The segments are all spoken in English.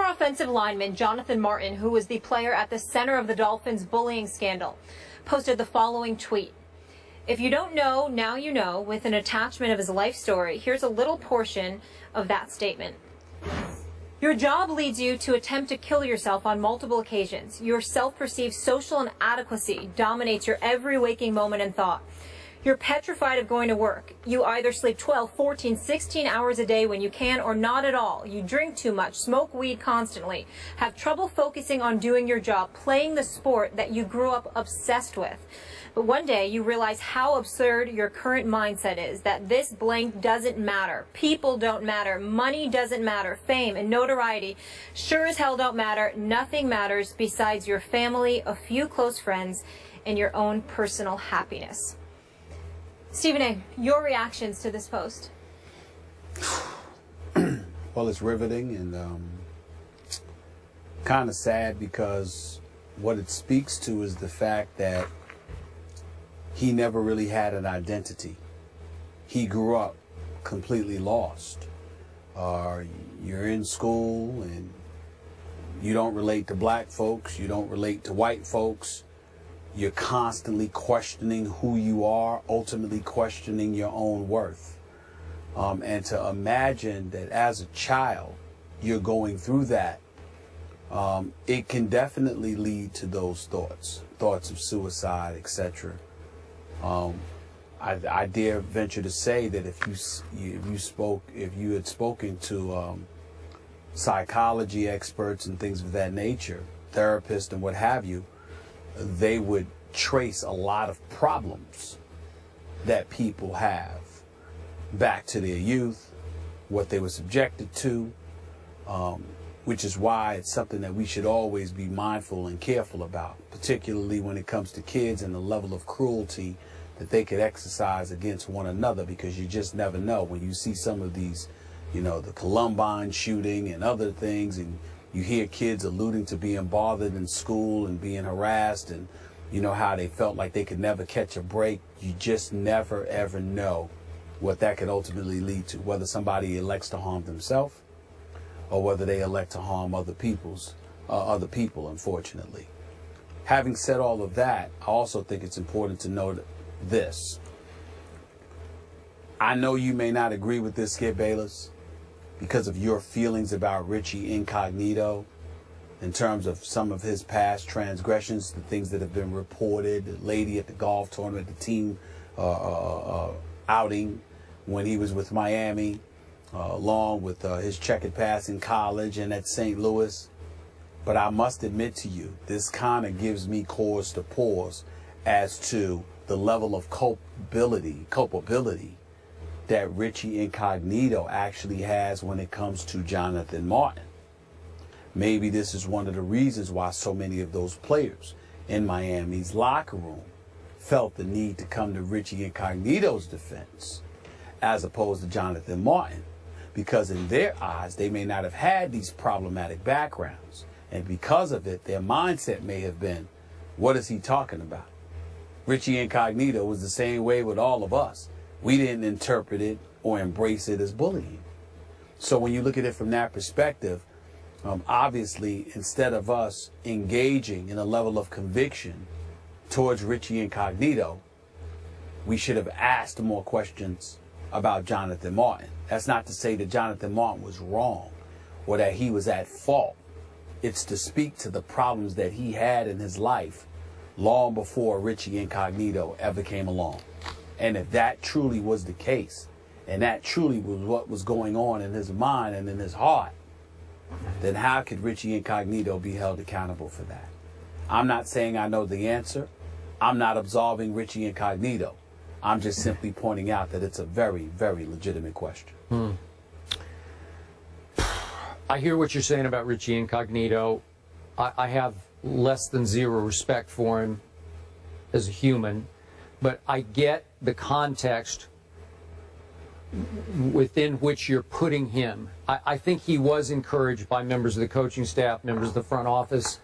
offensive lineman Jonathan Martin, who was the player at the center of the Dolphins' bullying scandal, posted the following tweet. If you don't know, now you know, with an attachment of his life story. Here's a little portion of that statement. Your job leads you to attempt to kill yourself on multiple occasions. Your self-perceived social inadequacy dominates your every waking moment and thought. You're petrified of going to work. You either sleep 12, 14, 16 hours a day when you can or not at all. You drink too much, smoke weed constantly, have trouble focusing on doing your job, playing the sport that you grew up obsessed with. But one day you realize how absurd your current mindset is, that this blank doesn't matter. People don't matter. Money doesn't matter. Fame and notoriety sure as hell don't matter. Nothing matters besides your family, a few close friends, and your own personal happiness. Stephen A., your reactions to this post? Well, it's riveting and kind of sad, because what it speaks to is the fact that he never really had an identity. He grew up completely lost. You're in school and you don't relate to black folks, you don't relate to white folks. You're constantly questioning who you are, ultimately questioning your own worth. And to imagine that as a child you're going through that, it can definitely lead to those thoughts of suicide, etc. I dare venture to say that if you had spoken to psychology experts and things of that nature, therapists and what have you, they would trace a lot of problems that people have back to their youth, what they were subjected to, which is why it's something that we should always be mindful and careful about, particularly when it comes to kids and the level of cruelty that they could exercise against one another, because you just never know. When you see some of these, you know, the Columbine shooting and other things, and you hear kids alluding to being bothered in school and being harassed, and you know how they felt like they could never catch a break. You just never ever know what that could ultimately lead to, whether somebody elects to harm themselves or whether they elect to harm other people, unfortunately. Having said all of that, I also think it's important to note this. I know you may not agree with this, Skip Bayless, because of your feelings about Richie Incognito in terms of some of his past transgressions, the things that have been reported, the lady at the golf tournament, the team outing when he was with Miami, along with his checkered past in college and at St. Louis. But I must admit to you, this kind of gives me cause to pause as to the level of culpability that Richie Incognito actually has when it comes to Jonathan Martin. Maybe this is one of the reasons why so many of those players in Miami's locker room felt the need to come to Richie Incognito's defense as opposed to Jonathan Martin, because in their eyes they may not have had these problematic backgrounds, and because of it their mindset may have been, what is he talking about? Richie Incognito was the same way with all of us. We didn't interpret it or embrace it as bullying. So when you look at it from that perspective, obviously, instead of us engaging in a level of conviction towards Richie Incognito, we should have asked more questions about Jonathan Martin. That's not to say that Jonathan Martin was wrong or that he was at fault. It's to speak to the problems that he had in his life long before Richie Incognito ever came along. And if that truly was the case, and that truly was what was going on in his mind and in his heart, then how could Richie Incognito be held accountable for that? I'm not saying I know the answer. I'm not absolving Richie Incognito. I'm just simply pointing out that it's a very, very legitimate question. I hear what you're saying about Richie Incognito. I have less than zero respect for him as a human, but I get the context within which you're putting him. I think he was encouraged by members of the coaching staff, members of the front office,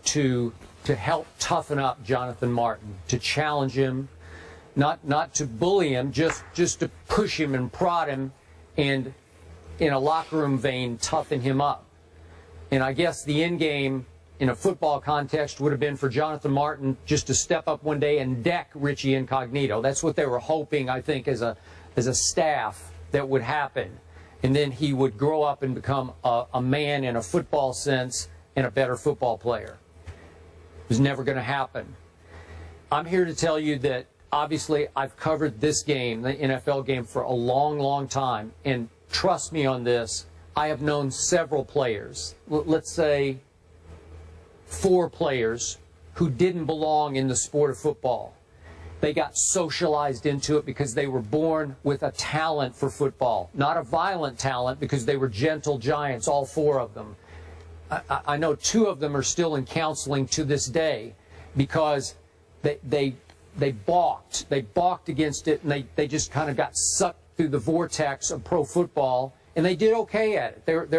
to help toughen up Jonathan Martin, to challenge him, not to bully him, just to push him and prod him, and in a locker room vein, toughen him up. And I guess the end game in a football context would have been for Jonathan Martin just to step up one day and deck Richie Incognito. That's what they were hoping, I think, as a staff that would happen. And then he would grow up and become a man in a football sense and a better football player. It was never going to happen. I'm here to tell you that obviously I've covered this game, the NFL game, for a long, long time. And trust me on this, I have known several players, let's say 4 players, who didn't belong in the sport of football. They got socialized into it because they were born with a talent for football, not a violent talent, because they were gentle giants, all 4 of them. I know 2 of them are still in counseling to this day because they balked. They balked against it, and they just kind of got sucked through the vortex of pro football, and they did okay at it.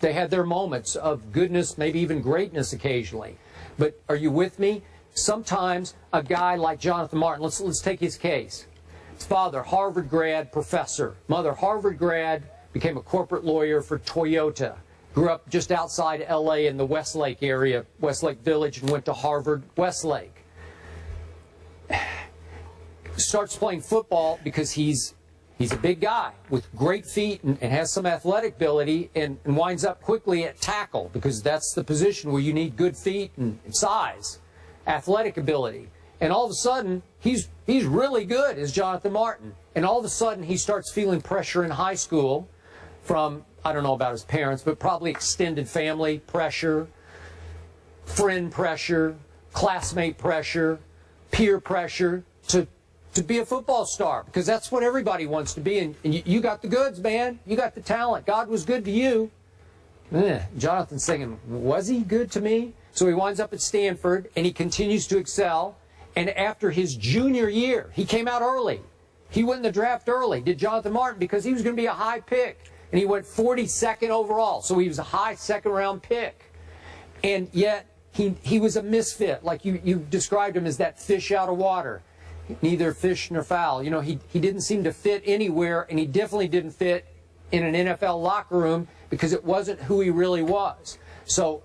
They had their moments of goodness, maybe even greatness occasionally. But are you with me? Sometimes a guy like Jonathan Martin, let's take his case. His father, Harvard grad, professor. Mother, Harvard grad, became a corporate lawyer for Toyota. Grew up just outside L.A. in the Westlake area, Westlake Village, and went to Harvard Westlake. Starts playing football because he's a big guy with great feet and has some athletic ability, and winds up quickly at tackle because that's the position where you need good feet and size, athletic ability. And all of a sudden, he's really good as Jonathan Martin. And all of a sudden, he starts feeling pressure in high school from, I don't know about his parents, but probably extended family pressure, friend pressure, classmate pressure, peer pressure to be a football star, because that's what everybody wants to be. And you got the goods, man. You got the talent. God was good to you. Jonathan's thinking, was he good to me? So he winds up at Stanford, and he continues to excel. And after his junior year, he came out early. He went in the draft early, did Jonathan Martin, because he was going to be a high pick. And he went 42nd overall, so he was a high second-round pick. And yet, he was a misfit, like you described him as that fish out of water. Neither fish nor fowl. You know, he didn't seem to fit anywhere, and he definitely didn't fit in an NFL locker room because it wasn't who he really was. So,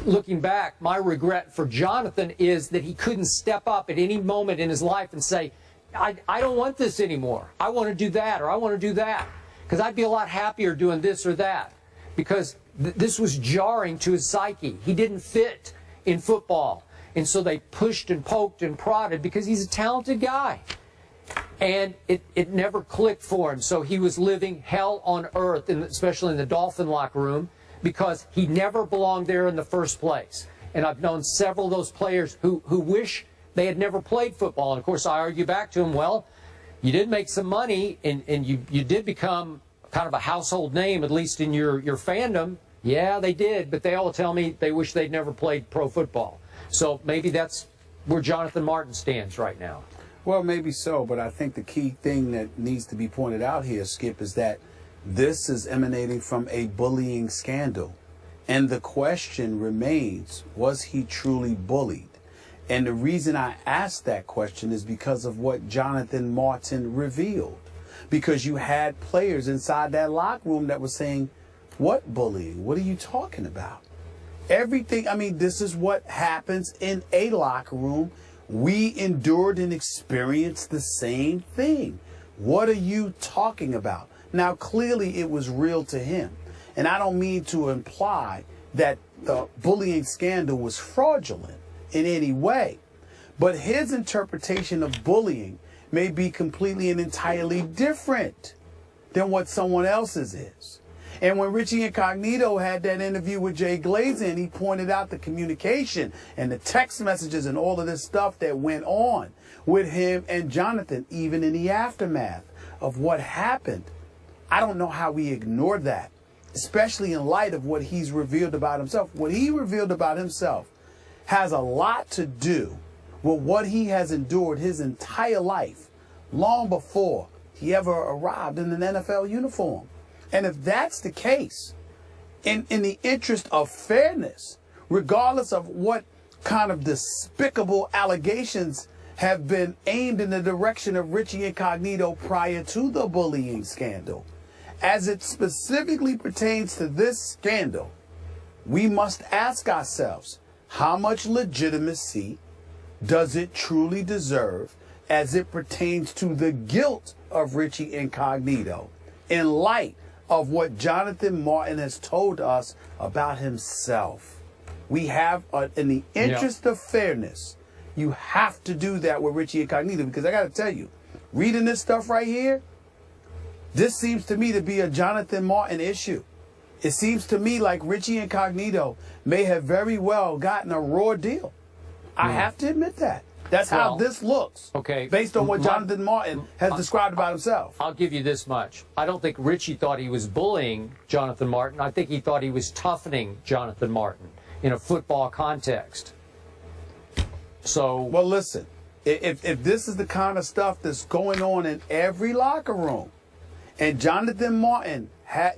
looking back, my regret for Jonathan is that he couldn't step up at any moment in his life and say, I don't want this anymore. I want to do that, or I want to do that. Because I'd be a lot happier doing this or that. Because this was jarring to his psyche. He didn't fit in football. And so they pushed and poked and prodded because he's a talented guy. And it never clicked for him. So he was living hell on earth, especially in the Dolphin locker room, because he never belonged there in the first place. And I've known several of those players who wish they had never played football. And, of course, I argue back to him, well, you did make some money, and you did become kind of a household name, at least in your fandom. Yeah, they did, but they all tell me they wish they'd never played pro football. So maybe that's where Jonathan Martin stands right now. Well, maybe so, but I think the key thing that needs to be pointed out here, Skip, is that this is emanating from a bullying scandal. And the question remains, was he truly bullied? And the reason I asked that question is because of what Jonathan Martin revealed. Because you had players inside that locker room that were saying, what bullying? What are you talking about? Everything, I mean, this is what happens in a locker room. We endured and experienced the same thing. What are you talking about? Now, clearly it was real to him. And I don't mean to imply that the bullying scandal was fraudulent in any way. But his interpretation of bullying may be completely and entirely different than what someone else's is. And when Richie Incognito had that interview with Jay Glazer, he pointed out the communication and the text messages and all of this stuff that went on with him and Jonathan, even in the aftermath of what happened. I don't know how we ignored that, especially in light of what he's revealed about himself. What he revealed about himself has a lot to do with what he has endured his entire life, long before he ever arrived in an NFL uniform. And if that's the case, in the interest of fairness, regardless of what kind of despicable allegations have been aimed in the direction of Richie Incognito prior to the bullying scandal, as it specifically pertains to this scandal, we must ask ourselves, how much legitimacy does it truly deserve as it pertains to the guilt of Richie Incognito in light of what Jonathan Martin has told us about himself? We have, in the interest of fairness, you have to do that with Richie Incognito, because I got to tell you, reading this stuff right here, this seems to me to be a Jonathan Martin issue. It seems to me like Richie Incognito may have very well gotten a raw deal. I have to admit that. That's how this looks. Okay. Based on what Jonathan Martin has described about himself. I'll give you this much. I don't think Richie thought he was bullying Jonathan Martin. I think he thought he was toughening Jonathan Martin in a football context. So, well, listen, if this is the kind of stuff that's going on in every locker room, and Jonathan Martin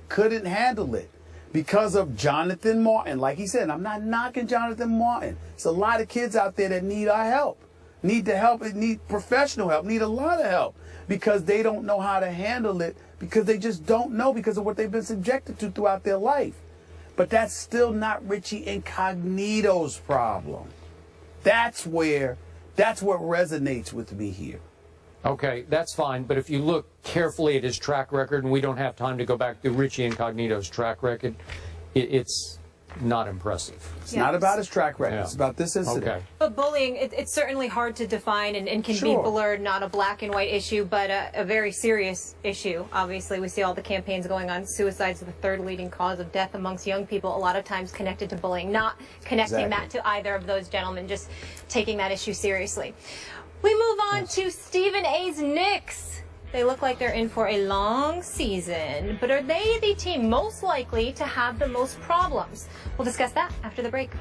couldn't handle it because of Jonathan Martin, like he said, I'm not knocking Jonathan Martin. There's a lot of kids out there that need our help, need professional help, need a lot of help, because they don't know how to handle it, because they just don't know, because of what they've been subjected to throughout their life. But that's still not Richie Incognito's problem. That's what resonates with me here. okay, that's fine. But if you look carefully at his track record, and we don't have time to go back to Richie Incognito's track record, it's not impressive. It's not about his track record. It's about this incident. Okay. But bullying, it's certainly hard to define and can be blurred, not a black and white issue, but a very serious issue. Obviously, we see all the campaigns going on. Suicides are the third leading cause of death amongst young people, a lot of times connected to bullying. Not connecting that to either of those gentlemen, just taking that issue seriously. We move on to Stephen A's Knicks. They look like they're in for a long season, but are they the team most likely to have the most problems? We'll discuss that after the break.